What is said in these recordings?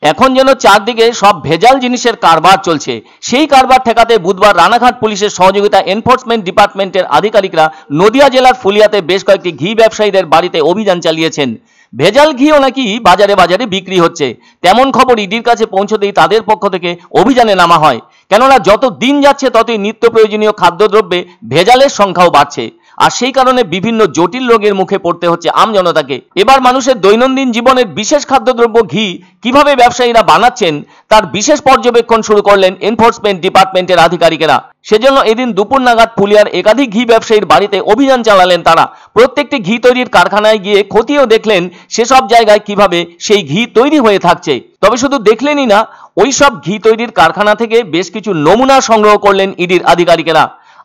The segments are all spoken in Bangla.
এখন যেন চারদিকে সব ভেজাল জিনিসের কারবার চলছে। সেই কারবার ঠেকাতে বুধবার রানাঘাট পুলিশের সহযোগিতা এনফোর্সমেন্ট ডিপার্টমেন্টের আধিকারিকরা নদিয়া জেলার ফুলিয়াতে বেশ কয়েকটি ঘি ব্যবসায়ীদের বাড়িতে অভিযান চালিয়েছেন। ভেজাল ঘিও নাকি বাজারে বাজারে বিক্রি হচ্ছে, তেমন খবর ইডির কাছে পৌঁছতেই তাদের পক্ষ থেকে অভিযানে নামা হয়। কেননা যত দিন যাচ্ছে ততই নিত্য প্রয়োজনীয় খাদ্যদ্রব্যে ভেজালের সংখ্যাও বাড়ছে, আর সেই কারণে বিভিন্ন জটিল রোগের মুখে পড়তে হচ্ছে আমজনতাকে। এবার মানুষের দৈনন্দিন জীবনের বিশেষ খাদ্যদ্রব্য ঘি কিভাবে ব্যবসায়ীরা বানাচ্ছেন তার বিশেষ পর্যবেক্ষণ শুরু করলেন এনফোর্সমেন্ট ডিপার্টমেন্টের আধিকারিকেরা। সেজন্য এদিন দুপুর নাগাদ পুলিয়ার একাধিক ঘি ব্যবসায়ীর বাড়িতে অভিযান চালালেন তারা। প্রত্যেকটি ঘি তৈরির কারখানায় গিয়ে খতিয়েও দেখলেন সেসব জায়গায় কিভাবে সেই ঘি তৈরি হয়ে থাকছে। তবে শুধু দেখলেনই না, ওই সব ঘি তৈরির কারখানা থেকে বেশ কিছু নমুনা সংগ্রহ করলেন ইডির আধিকারিকেরা,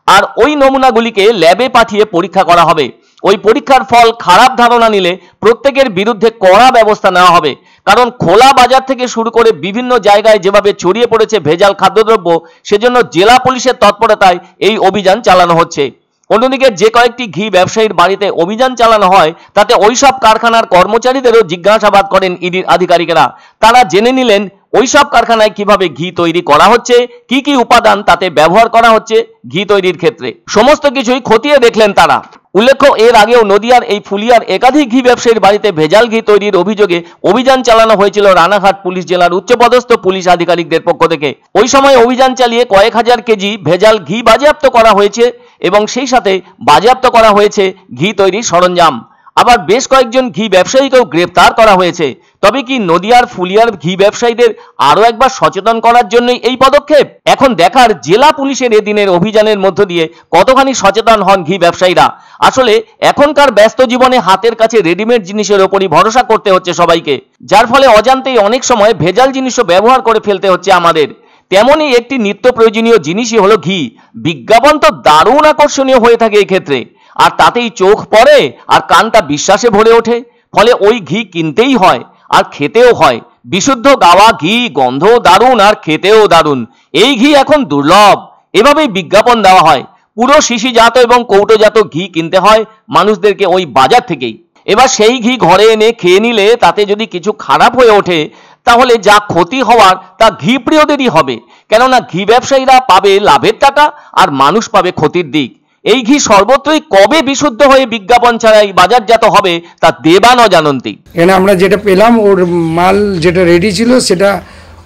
আর ওই নমুনাগুলিকে ল্যাবে পাঠিয়ে পরীক্ষা করা হবে। ওই পরীক্ষার ফল খারাপ ধারণা নিলে প্রত্যেকের বিরুদ্ধে কড়া ব্যবস্থা নেওয়া হবে। কারণ খোলা বাজার থেকে শুরু করে বিভিন্ন জায়গায় যেভাবে ছড়িয়ে পড়েছে ভেজাল খাদ্যদ্রব্য, সেজন্য জেলা পুলিশের তৎপরতায় এই অভিযান চালানো হচ্ছে। অন্যদিকে যে কয়েকটি ঘি ব্যবসায়ীর বাড়িতে অভিযান চালানো হয় তাতে ওইসব কারখানার কর্মচারীদেরও জিজ্ঞাসাবাদ করেন ইডির আধিকারিকেরা। তারা জেনে নিলেন ওইসব কারখানায় কিভাবে ঘি তৈরি করা হচ্ছে, কি কি উপাদান তাতে ব্যবহার করা হচ্ছে ঘি তৈরির ক্ষেত্রে, সমস্ত কিছুই খতিয়ে দেখলেন তারা। উল্লেখ্য, এর আগেও নদিয়ার এই ফুলিয়ার একাধিক ঘি ব্যবসায়ীর বাড়িতে ভেজাল ঘি তৈরির অভিযোগে অভিযান চালানো হয়েছিল রানাঘাট পুলিশ জেলার উচ্চপদস্থ পুলিশ আধিকারিকদের পক্ষ থেকে। ওই সময় অভিযান চালিয়ে কয়েক হাজার কেজি ভেজাল ঘি বাজেয়াপ্ত করা হয়েছে এবং সেই সাথে বাজেয়াপ্ত করা হয়েছে ঘি তৈরির সরঞ্জাম। আবার বেশ কয়েকজন ঘি ব্যবসায়ীকেও গ্রেফতার করা হয়েছে। তবে কি নদিয়ার ফুলিয়ার ঘি ব্যবসায়ীদের আরো একবার সচেতন করার জন্যই এই পদক্ষেপ? এখন দেখার জেলা পুলিশের এদিনের অভিযানের মধ্য দিয়ে কতখানি সচেতন হন ঘি ব্যবসায়ীরা। আসলে এখনকার ব্যস্ত জীবনে হাতের কাছে রেডিমেড জিনিসের ওপরই ভরসা করতে হচ্ছে সবাইকে, যার ফলে অজান্তেই অনেক সময় ভেজাল জিনিসও ব্যবহার করে ফেলতে হচ্ছে আমাদের। তেমনই একটি নিত্য প্রয়োজনীয় জিনিসই হলো ঘি। বিজ্ঞাপন তো দারুণ আকর্ষণীয় হয়ে থাকে এই ক্ষেত্রে, আর তাতেই চোখ পড়ে আর কানটা বিশ্বাসে ভরে ওঠে। ফলে ওই ঘি কিনতেই হয় আর খেতেও হয়। বিশুদ্ধ গাওয়া ঘি, গন্ধ দারুণ আর খেতেও দারুণ। এই ঘি এখন দুর্লভ, এভাবেই বিজ্ঞাপন দেওয়া হয়। পুরো শিশিজাত এবং কৌটোজাত ঘি কিনতে হয় মানুষদেরকে ওই বাজার থেকেই। এবার সেই ঘি ঘরে এনে খেয়ে নিলে তাতে যদি কিছু খারাপ হয়ে ওঠে তাহলে যা ক্ষতি হওয়ার তা ঘি প্রিয়দেরই হবে। কেননা ঘি ব্যবসায়ীরা পাবে লাভের টাকা আর মানুষ পাবে ক্ষতির দিক। এই ঘি সর্বত্রই কবে বিশুদ্ধ হয়ে বিজ্ঞাপন ছাড়াই বাজারজাত হবে তা দেবান অজানন্তি। এখানে আমরা যেটা পেলাম, ওর মাল যেটা রেডি ছিল সেটা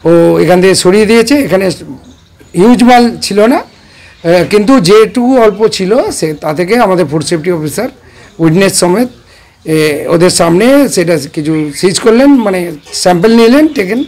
ও এখান থেকে সরিয়ে দিয়েছে। এখানে হিউজ মাল ছিল না, কিন্তু যেটুকু অল্প ছিল সে তা থেকে আমাদের ফুড সেফটি অফিসার উইটনেস সমেত ওদের সামনে সেটা কিছু সিজ করলেন, মানে স্যাম্পল নিলেন, টেকেন।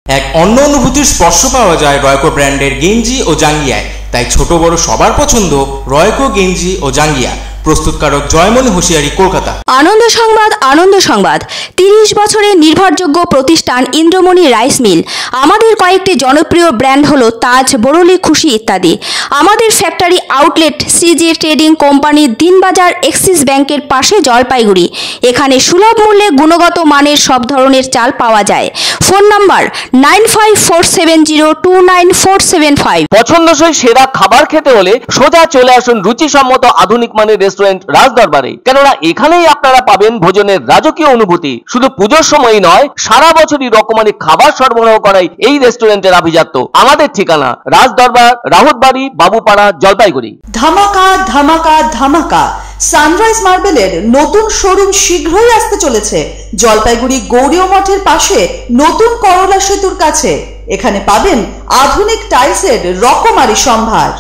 এক অন্য অনুভূতির স্পর্শ পাওয়া যায় রয়কো ব্র্যান্ডের গেঞ্জি ও জাঙ্গিয়ায়। তাই ছোট বড় সবার পছন্দ রয়কো গেঞ্জি ও জাঙ্গিয়া। প্রস্তুতকারক জয়মনি হোশিয়ারি, কলকাতা। আনন্দ সংবাদ, আনন্দ সংবাদ। 30 বছরের নির্ভরযোগ্য প্রতিষ্ঠান ইন্দ্রমণি রাইস মিল। আমাদের কয়েকটি জনপ্রিয় ব্র্যান্ড হলো তাজ, বরলি, খুশি ইত্যাদি। আমাদের factory outlet CG trading company, Dinbazar, axis ব্যাংকের পাশে, জলপাইগুড়ি। এখানে সুলভ মূল্যে গুণগত মানের সব ধরনের চাল পাওয়া যায়। Phone number 9547029475। পছন্দসই সেরা খাবার খেতে হলে সোজা চলে আসুন রুচিসম্মত আধুনিক মানের রেস্টুরেন্ট রাজদরবারে। কেননা এখানেই আপনারা পাবেন ভোজনের রাজকীয় অনুভূতি। শুধু পুজোর সময়ই নয়, সারা বছরই রকমারি খাবার সরবরাহ করাই এই রেস্টুরেন্টের আভিজাত্য। আমাদের ঠিকানা রাজদরবার, রাহুতবাড়ি, বাবুপাড়া, জলপাইগুড়ি। ধামাকা ধামাকা ধামাকা! সানরাইজ মার্বেলের নতুন শোরুম শীঘ্রই আসতে চলেছে জলপাইগুড়ি গৌরীয় মঠের পাশে নতুন করলা সেতুর কাছে। এখানে পাবেন আধুনিক টাইলসের রকমারি সম্ভার।